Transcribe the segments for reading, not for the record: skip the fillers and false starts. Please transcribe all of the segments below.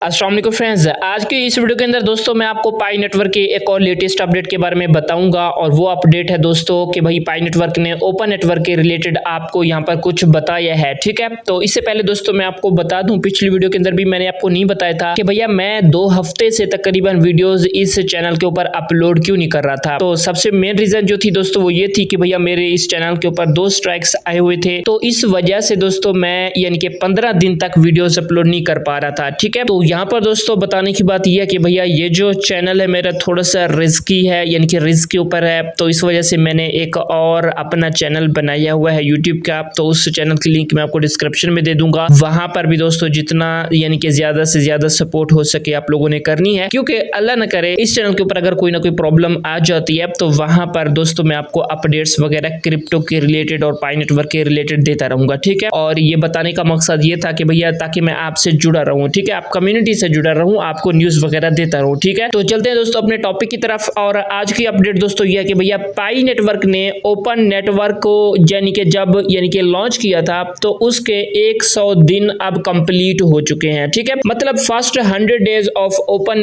अस्सलाम वालेकुम फ्रेंड्स, आज की इस वीडियो के अंदर दोस्तों मैं आपको पाई नेटवर्क के एक और लेटेस्ट अपडेट के बारे में बताऊंगा। और वो अपडेट है दोस्तों कि भाई पाई नेटवर्क ने ओपन नेटवर्क के रिलेटेड आपको यहां पर कुछ बताया है। ठीक है, तो इससे पहले दोस्तों मैं आपको बता दूं, पिछली वीडियो के अंदर भी मैंने आपको नहीं बताया था कि भैया मैं 2 हफ्ते से तकरीबन वीडियोज इस चैनल के ऊपर अपलोड क्यों नहीं कर रहा था। तो सबसे मेन रीजन जो थी दोस्तों वो ये थी कि भैया मेरे इस चैनल के ऊपर 2 स्ट्राइक्स आए हुए थे, तो इस वजह से दोस्तों मैं यानी कि 15 दिन तक वीडियोज अपलोड नहीं कर पा रहा था। ठीक है, तो यहाँ पर दोस्तों बताने की बात यह है कि भैया ये जो चैनल है मेरा थोड़ा सा रिस्की है, यानी कि रिस्क के ऊपर है। तो इस वजह से मैंने एक और अपना चैनल बनाया हुआ है यूट्यूब का। तो उस चैनल की लिंक मैं आपको डिस्क्रिप्शन में दे दूंगा। वहां पर भी दोस्तों जितना यानी कि ज्यादा से ज्यादा सपोर्ट हो सके आप लोगों ने करनी है, क्योंकि अल्लाह न करे इस चैनल के ऊपर अगर कोई ना कोई प्रॉब्लम आ जाती है तो वहां पर दोस्तों मैं आपको अपडेट्स वगैरह क्रिप्टो के रिलेटेड और पाई नेटवर्क के रिलेटेड देता रहूंगा। ठीक है, और ये बताने का मकसद ये था कि भैया ताकि मैं आपसे जुड़ा रहूं, ठीक है, आप कम्युनिटी से जुड़ा रहूं, आपको न्यूज वगैरह देता रहूं। ठीक है, तो चलते हैं दोस्तों अपने टॉपिक की तरफ। और आज की अपडेट दोस्तों यह है कि भैया पाई नेटवर्क ने ओपन नेटवर्क को यानी कि लॉन्च किया था तो उसके 100 दिन अब कंप्लीट हो चुके हैं। ठीक है, मतलब first 100 days of open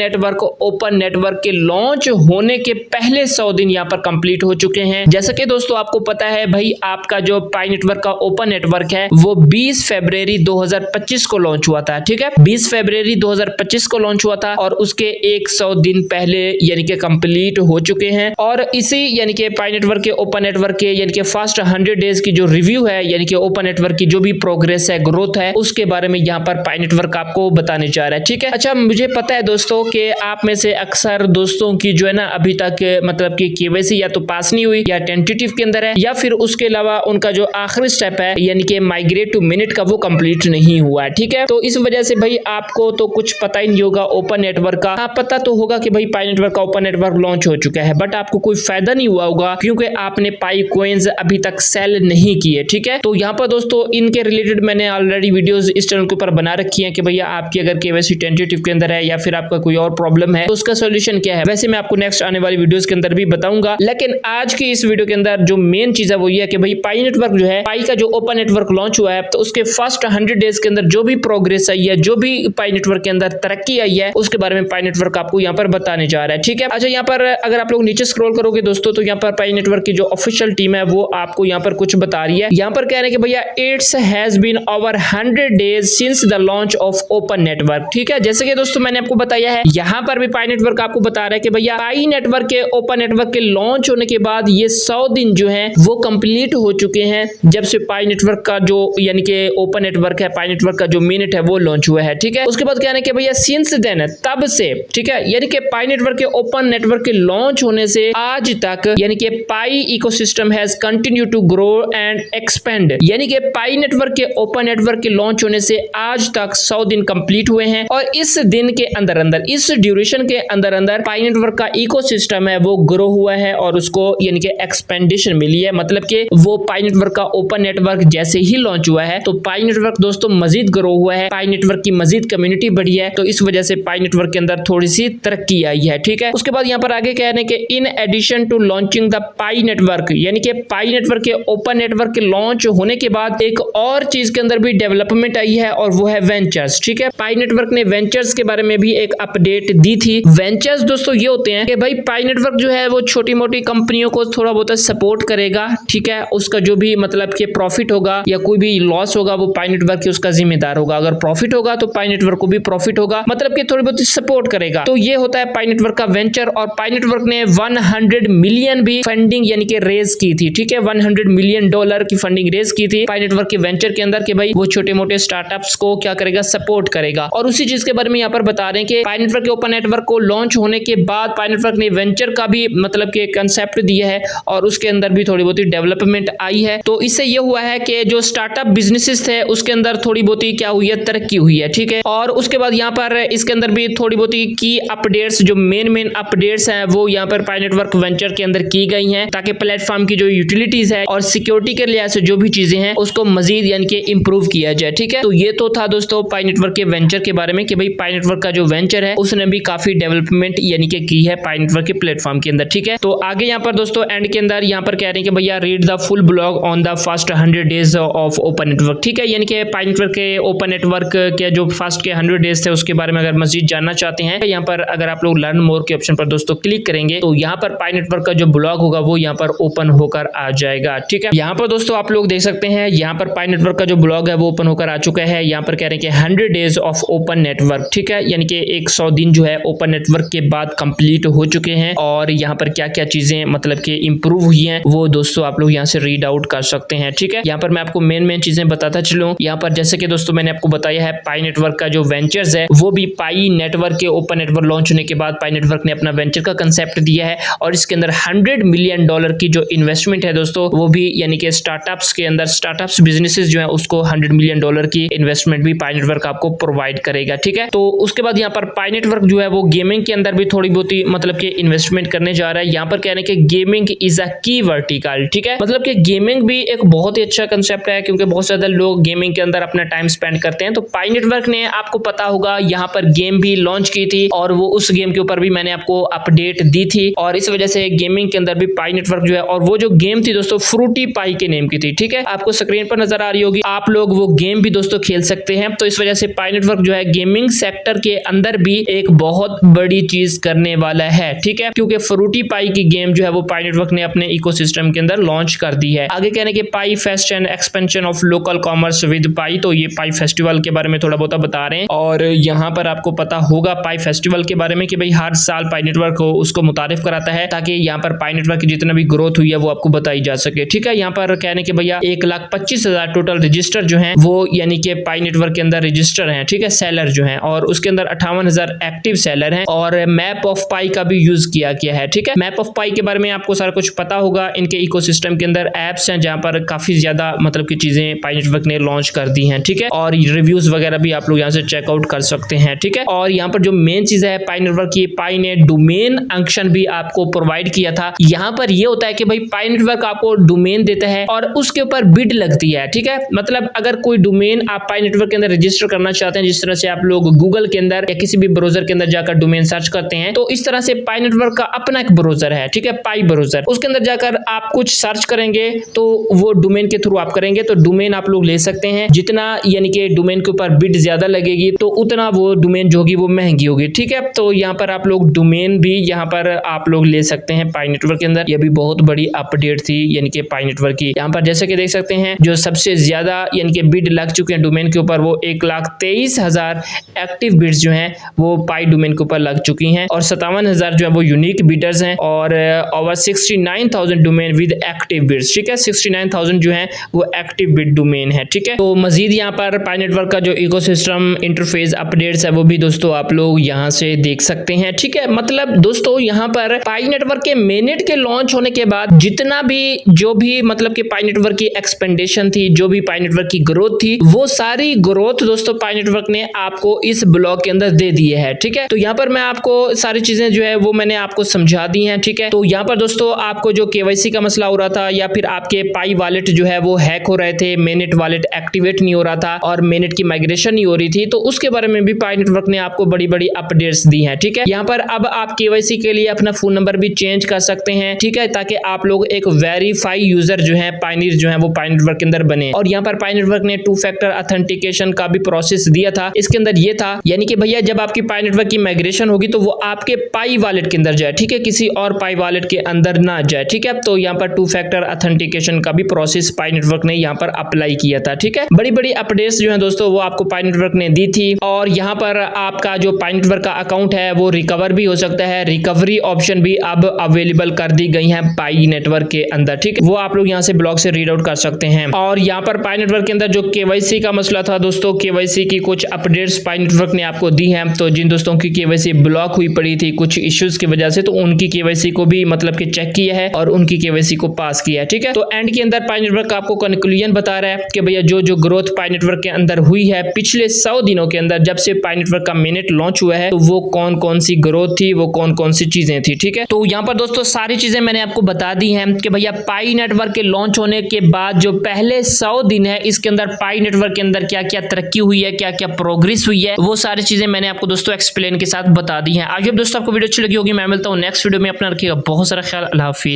network के लॉन्च होने के पहले 100 दिन यहाँ पर कंप्लीट हो चुके हैं। जैसा कि दोस्तों आपको पता है भाई, आपका जो पाई नेटवर्क का ओपन नेटवर्क है वो 20 फरवरी 2025 को लॉन्च हुआ था। ठीक है, 20 फरवरी 2025 को लॉन्च हुआ था और उसके 100 दिन पहले यानी कि कंप्लीट हो चुके हैं। और इसी यानी कि पाई नेटवर्क के ओपन नेटवर्क के यानी कि फर्स्ट 100 डेज की जो रिव्यू है, यानी कि ओपन नेटवर्क की जो भी प्रोग्रेस है, ग्रोथ है, उसके बारे में यहाँ पर पाई नेटवर्क आपको बताने जा रहा है। ठीक है, अच्छा मुझे पता है दोस्तों कि आप में से अक्सर दोस्तों की जो है ना अभी तक मतलब कि केवाईसी या तो पास नहीं हुई या टेंटेटिव के अंदर है, या फिर उसके अलावा उनका जो आखिरी स्टेप है यानी कि माइग्रेट टू मिनट का वो कंप्लीट नहीं हुआ है। ठीक है, तो इस वजह से भाई आपको तो कुछ पता ही नहीं होगा ओपन नेटवर्क का। हाँ, पता तो होगा कि भाई पाई नेटवर्क का ओपन नेटवर्क लॉन्च हो चुका है, बट आपको कोई फायदा नहीं हुआ होगा क्योंकि आपने पाई कॉइन्स अभी तक सेल नहीं किए। ठीक है, तो यहाँ पर दोस्तों इनके रिलेटेड मैंने ऑलरेडी वीडियोस इस चैनल के ऊपर बना रखी है कि भैया आपकी अगर केवाईसी टेंटेटिव के अंदर है या फिर आपका कोई और प्रॉब्लम है तो उसका सोल्यूशन क्या है। वैसे मैं आपको नेक्स्ट आने वाली वीडियोस के अंदर भी बताऊंगा, लेकिन आज की इस वीडियो के अंदर जो मेन चीज है वो ये है कि भाई पाई नेटवर्क जो है, पाई का जो ओपन नेटवर्क लॉन्च हुआ है तो उसके फर्स्ट 100 डेज के अंदर जो भी प्रोग्रेस आई है, जो भी पाई नेटवर्क के अंदर तरक्की आई है, उसके बारे में पाई नेटवर्क आपको यहाँ पर बताने जा रहा है। ठीक है, अच्छा यहाँ पर अगर आप लोग नीचे स्क्रॉल करोगे दोस्तों तो यहाँ पर पाई नेटवर्क की जो ऑफिशियल टीम है वो आपको यहाँ पर कुछ बता रही है। यहाँ पर कह रहे हैं कि भैया it's has been over 100 days since the launch of open network. ठीक है, जैसे कि दोस्तों मैंने आपको बताया है, यहाँ पर भी पाई नेटवर्क आपको बता रहा है कि भैया पाई नेटवर्क के ओपन नेटवर्क के लॉन्च होने के बाद ये 100 दिन जो है वो कंप्लीट हो चुके हैं जब से पाई नेटवर्क का जो यानी कि ओपन नेटवर्क है, पाई नेटवर्क का जो मिनट है वो लॉन्च हुआ है। ठीक है, उसके बाद कह रहे हैं कि भैया सिंस देन, तब से, ठीक है, यानी कि पाई नेटवर्क के ओपन नेटवर्क के लॉन्च होने से आज तक यानी कि Pi ecosystem has continue to grow and expand. यानी कि पाई नेटवर्क के ओपन नेटवर्क के लॉन्च होने से आज तक 100 दिन कंप्लीट हुए हैं और इस दिन के अंदर अंदर, इस ड्यूरेशन के अंदर अंदर पाई नेटवर्क का इकोसिस्टम है वो ग्रो हुआ है और उसको यानी कि एक्सपेंडेशन मिली है। मतलब कि वो पाई नेटवर्क का ओपन नेटवर्क जैसे ही लॉन्च हुआ है तो पाई नेटवर्क दोस्तों मजीद ग्रो हुआ है, पाई नेटवर्क की मजीद कम्युनिटी बढ़ी है, तो इस वजह से पाई नेटवर्क के अंदर थोड़ी सी तरक्की आई है। ठीक है, उसके बाद यहाँ पर आगे कह रहे हैं कि in addition to launching the Pi network, यानी कि पाई नेटवर्क के ओपन नेटवर्क के लॉन्च होने के बाद एक और चीज के अंदर भी डेवलपमेंट आई है और वो है वेंचर्स। ठीक है, पाई नेटवर्क ने वेंचर्स के बारे में भी एक अपडेट दी थी। वेंचर्स दोस्तों ये होते हैं कि भाई पाई नेटवर्क जो है वो छोटी मोटी कंपनियों को थोड़ा बहुत सपोर्ट करेगा। ठीक है, उसका जो भी मतलब कि प्रॉफिट होगा या कोई भी लॉस होगा वो पाई नेटवर्क की उसका जिम्मेदार होगा। अगर प्रॉफिट होगा तो पाई नेटवर्क को भी प्रॉफिट होगा, मतलब कि थोड़ी बहुत सपोर्ट करेगा। तो ये होता है पाई नेटवर्क का वेंचर। और पाई नेटवर्क ने 100 मिलियन भी फंडिंग यानी कि रेज की थी। ठीक है, $100 मिलियन की फंडिंग रेज की थी पाई नेटवर्क के वेंचर के अंदर कि भाई वो छोटे मोटे स्टार्टअप्स को क्या करेगा, सपोर्ट करेगा। और उसी चीज के बारे में यहाँ पर बता रहे हैं कि पाई नेटवर्क के ओपन नेटवर्क को लॉन्च होने के बाद पाई नेटवर्क ने वेंचर का भी मतलब कि कंसेप्ट दिया है और उसके अंदर भी थोड़ी बहुत डेवलपमेंट आई है। तो इससे ये हुआ है कि जो स्टार्टअप बिजनेसेस थे उसके अंदर थोड़ी बहुत क्या हुई है, तरक्की हुई है। ठीक है, और उसके बाद यहाँ पर इसके अंदर भी थोड़ी बहुत की अपडेट्स, जो मेन अपडेट्स हैं वो यहाँ पर पाई नेटवर्क वेंचर के अंदर की गई हैं ताकि प्लेटफॉर्म की जो यूटिलिटीज है और सिक्योरिटी के लिहाज से जो भी चीजें हैं उसको मजीद यानी कि इंप्रूव किया जाए। ठीक है, तो ये तो था दोस्तों पाई नेटवर्क के वेंचर के बारे में कि भाई पाई नेटवर्क का जो वेंचर है उसने भी काफी डेवलपमेंट यानी कि की है पाई नेटवर्क के प्लेटफॉर्म के अंदर। ठीक है, तो आगे यहाँ पर दोस्तों एंड के अंदर यहाँ पर कह रहे हैं कि भैया read the full blog on the first 100 days of open network. ठीक है, यानी कि पाई नेटवर्क के ओपन नेटवर्क के जो फर्स्ट के 100 अपडेट्स थे उसके बारे में अगर मजीद जानना चाहते हैं, यहाँ पर अगर आप लोग लर्न मोर के ऑप्शन पर दोस्तों क्लिक करेंगे तो यहाँ पर पाई नेटवर्क का जो ब्लॉग होगा वो यहाँ पर ओपन होकर आ जाएगा। ठीक है, यहाँ पर दोस्तों आप लोग देख सकते हैं, यहाँ पर पाई नेटवर्क का जो ब्लॉग है वो ओपन होकर आ चुका है। यहाँ पर कह रहे हैं कि 100 डेज ऑफ ओपन नेटवर्क, ठीक है, यानी कि 100 दिन जो है ओपन नेटवर्क के बाद कंप्लीट हो चुके हैं और यहाँ पर क्या क्या चीजें मतलब कि इंप्रूव हुई हैं वो दोस्तों आप लोग यहाँ से रीड आउट कर सकते हैं। ठीक है, यहाँ पर मैं आपको मेन चीजें बताता चलूं। यहाँ पर जैसे कि दोस्तों मैंने आपको बताया है पाई नेटवर्क का जो वेंचर्स है वो भी पाई नेटवर्क के ओपन नेटवर्क लॉन्च होने के बाद पाई नेटवर्क ने अपना वेंचर का कंसेप्ट दिया है और इसके अंदर $100 मिलियन की जो इन्वेस्टमेंट है दोस्तों वो भी यानी कि स्टार्टअप्स के अंदर स्टार्टअप्स बिजनेसेस जो है उसको $100 मिलियन की इन्वेस्टमेंट भी पाई नेटवर्क आपको प्रोवाइड करेगा। ठीक है, तो उसके बाद यहाँ पर पाई नेटवर्क जो है वो गेमिंग के अंदर भी थोड़ी बहुत ही मतलब कि इन्वेस्टमेंट करने जा रहा है। यहाँ पर कहने के गेमिंग इज अ की वर्टिकल, ठीक है, मतलब कि गेमिंग भी एक बहुत ही अच्छा कंसेप्ट है क्योंकि बहुत ज्यादा लोग गेमिंग के अंदर अपना टाइम स्पेंड करते हैं। तो पाई नेटवर्क ने आपको पता होगा यहाँ पर गेम भी लॉन्च की थी और वो उस गेम के ऊपर भी मैंने आपको अपडेट दी थी और इस वजह से गेमिंग के अंदर भी पाई नेटवर्क जो है, और वो जो गेम थी दोस्तों फ्रूटी पाई के नेम की थी। ठीक है, आपको स्क्रीन पर नजर आ रही होगी, आप लोग वो गेम भी दोस्तों खेल सकते हैं। तो इस वजह से पाई नेटवर्क जो है गेमिंग सेक्टर के अंदर भी एक बहुत बड़ी चीज करने वाला है। ठीक है, क्योंकि फ्रूटी पाई की गेम जो है वो पाई नेटवर्क ने अपने इकोसिस्टम के अंदर लॉन्च कर दी है। आगे कहने के Pi fest and expansion of local commerce with Pi, तो ये पाई फेस्टिवल के बारे में थोड़ा बहुत बता रहे हैं और यहाँ पर आपको पता होगा पाई फेस्टिवल के बारे में कि भाई हर साल पाई नेटवर्क उसको मुतारिफ कराता है ताकि यहाँ पर पाई नेटवर्क की जितना भी ग्रोथ हुई है वो आपको बताई जा सके। ठीक है, यहाँ पर कहने के भैया 1,25,000 टोटल रजिस्टर जो हैं वो यानी कि पाई नेटवर्क के अंदर रजिस्टर हैं। ठीक है, सेलर जो हैं, और उसके अंदर 58,000 एक्टिव सेलर हैं और मैप ऑफ पाई का भी यूज किया गया है। ठीक है, मैप ऑफ पाई के बारे में आपको सारा कुछ पता होगा। इनके इकोसिस्टम के अंदर एप्स हैं जहां पर काफी ज्यादा मतलब की चीजें पाई नेटवर्क ने लॉन्च कर दी हैं। ठीक है, और रिव्यूज वगैरह भी आप लोग यहाँ से चेकआउट कर सकते हैं। ठीक है, और यहाँ पर जो मेन चीज है पाई नेटवर्क की, पाई ने डोमेन फंक्शन भी आपको प्रोवाइड किया था। यहाँ पर ये होता है कि भाई पाई नेटवर्क आपको डोमेन देता है और उसके ऊपर बिड लगती है। ठीक है, मतलब अगर कोई डोमेन आप पाई नेटवर्क के अंदर रजिस्टर करना चाहते हैं, जिस तरह से आप लोग गूगल के अंदर या किसी भी ब्राउजर के अंदर जाकर डोमेन सर्च करते हैं, तो इस तरह से पाई नेटवर्क का अपना एक ब्राउजर है। ठीक है, पाई ब्राउजर, उसके अंदर जाकर आप कुछ सर्च करेंगे तो वो डोमेन के थ्रू आप करेंगे तो डोमेन आप लोग ले सकते हैं। जितना यानी कि डोमेन के ऊपर बिड ज्यादा लगेगी तो उतना वो डोमेन जो होगी वो महंगी होगी। ठीक है, तो यहाँ पर आप लोग डोमेन भी यहाँ पर आप लोग ले सकते हैं पाई नेटवर्क के अंदर। ये भी बहुत बड़ी अपडेट थी यानी कि पाई नेटवर्क की। यहाँ पर जैसे कि देख सकते हैं जो सबसे ज्यादा यानी कि बिड लग चुके हैं डोमेन के ऊपर, वो 1,23,000 एक्टिव बिड्स जो हैं वो पाई डोमेन के ऊपर लग चुकी हैं और 57,000 जो है वो यूनिक बिडर्स हैं और over 69,000 domain with active bids. ठीक है, 69,000 जो है वो एक्टिव बिड डोमेन है। ठीक है, तो मजीद यहाँ पर पाई नेटवर्क का जो इकोसिस्टम इंटरफेस अपडेट्स है वो भी दोस्तों आप लोग यहाँ से देख सकते हैं। ठीक है, मतलब दोस्तों यहाँ पर पाई नेटवर्क के मेननेट के लॉन्च होने के बाद जितना भी जो भी मतलब कि पाई नेटवर्क की एक्सपेंडेशन थी, जो भी पाई नेटवर्क की ग्रोथ थी, वो सारी ग्रोथ दोस्तों पाई नेटवर्क ने आपको इस ब्लॉग के अंदर दे दी है। ठीक है, तो यहाँ पर मैं आपको सारी चीजें जो है वो मैंने आपको समझा दी हैं। ठीक है, तो यहाँ पर दोस्तों आपको जो केवाईसी का मसला हो रहा था या फिर आपके पाई वॉलेट जो है वो हैक हो रहे थे, मेननेट वॉलेट एक्टिवेट नहीं हो रहा था और मेननेट की माइग्रेशन नहीं हो रही थी, तो उसके बारे में भी पाई नेटवर्क ने आपको बड़ी बड़ी अपडेट्स दी हैं। ठीक है, यहाँ पर अब आप केवाईसी के लिए अपना फोन नंबर भी चेंज कर सकते हैं। ठीक है, ताकि आप लोग एक वेरीफाई यूजर जो है पायनियर जो है वो पाई नेटवर्क के अंदर बने। और यहाँ पर पाई नेटवर्क ने 2 फैक्टर ऑथेंटिकेशन का भी प्रोसेस दिया था। इसके अंदर ये था यानी कि भैया जब आपकी पाई नेटवर्क की माइग्रेशन होगी तो वो आपके पाई वॉलेट के अंदर जाए। ठीक है, किसी और पाई वॉलेट के अंदर ना जाए। ठीक है, तो यहाँ पर 2 फैक्टर ऑथेंटिकेशन का भी प्रोसेस पाई नेटवर्क ने यहाँ पर अप्लाई किया था। ठीक है, बड़ी बड़ी अपडेट्स जो है दोस्तों वो आपको पाई नेटवर्क ने दी थी और यहाँ पर आपका जो पाई नेटवर्क का अकाउंट है वो रिकवर भी हो सकता है। रिकवरी ऑप्शन भी अब अवेलेबल कर दी गई है पाई नेटवर्क के अंदर। ठीक है, वो आप लोग यहाँ से ब्लॉग से रीड आउट कर सकते हैं। और यहाँ पर पाई नेटवर्क के अंदर जो केवाईसी का मसला था दोस्तों, केवाईसी की कुछ अपडेट्स पाई नेटवर्क ने आपको दी हैं। तो जिन दोस्तों की केवाईसी ब्लॉक हुई पड़ी थी कुछ इश्यूज की वजह से, तो उनकी केवाईसी को भी मतलब कि चेक किया है और उनकी केवाईसी को पास किया है। ठीक है, तो एंड के अंदर पाई नेटवर्क आपको कंक्लूजन बता रहा है कि भैया जो ग्रोथ पाई नेटवर्क के अंदर हुई है पिछले 100 दिनों के अंदर, जब से पाई नेटवर्क का मेननेट लॉन्च हुआ है, तो वो कौन कौन सी ग्रोथ थी, वो कौन कौन सी चीजें थी। ठीक है, तो यहाँ पर दोस्तों सारी चीजें मैंने आपको बता दी हैं कि भैया पाई नेटवर्क के लॉन्च होने के बाद जो पहले 100 दिन है इसके अंदर पाई नेटवर्क के अंदर क्या क्या तरक्की हुई है, क्या क्या प्रोग्रेस हुई है, वो सारी चीजें मैंने आपको दोस्तों एक्सप्लेन के साथ बता दी हैं। आज दोस्तों आपको वीडियो अच्छी लगी होगी। मैं मिलता हूँ नेक्स्ट वीडियो में। अपना रखिएगा बहुत सारा ख्याल। अल्लाह हाफिज।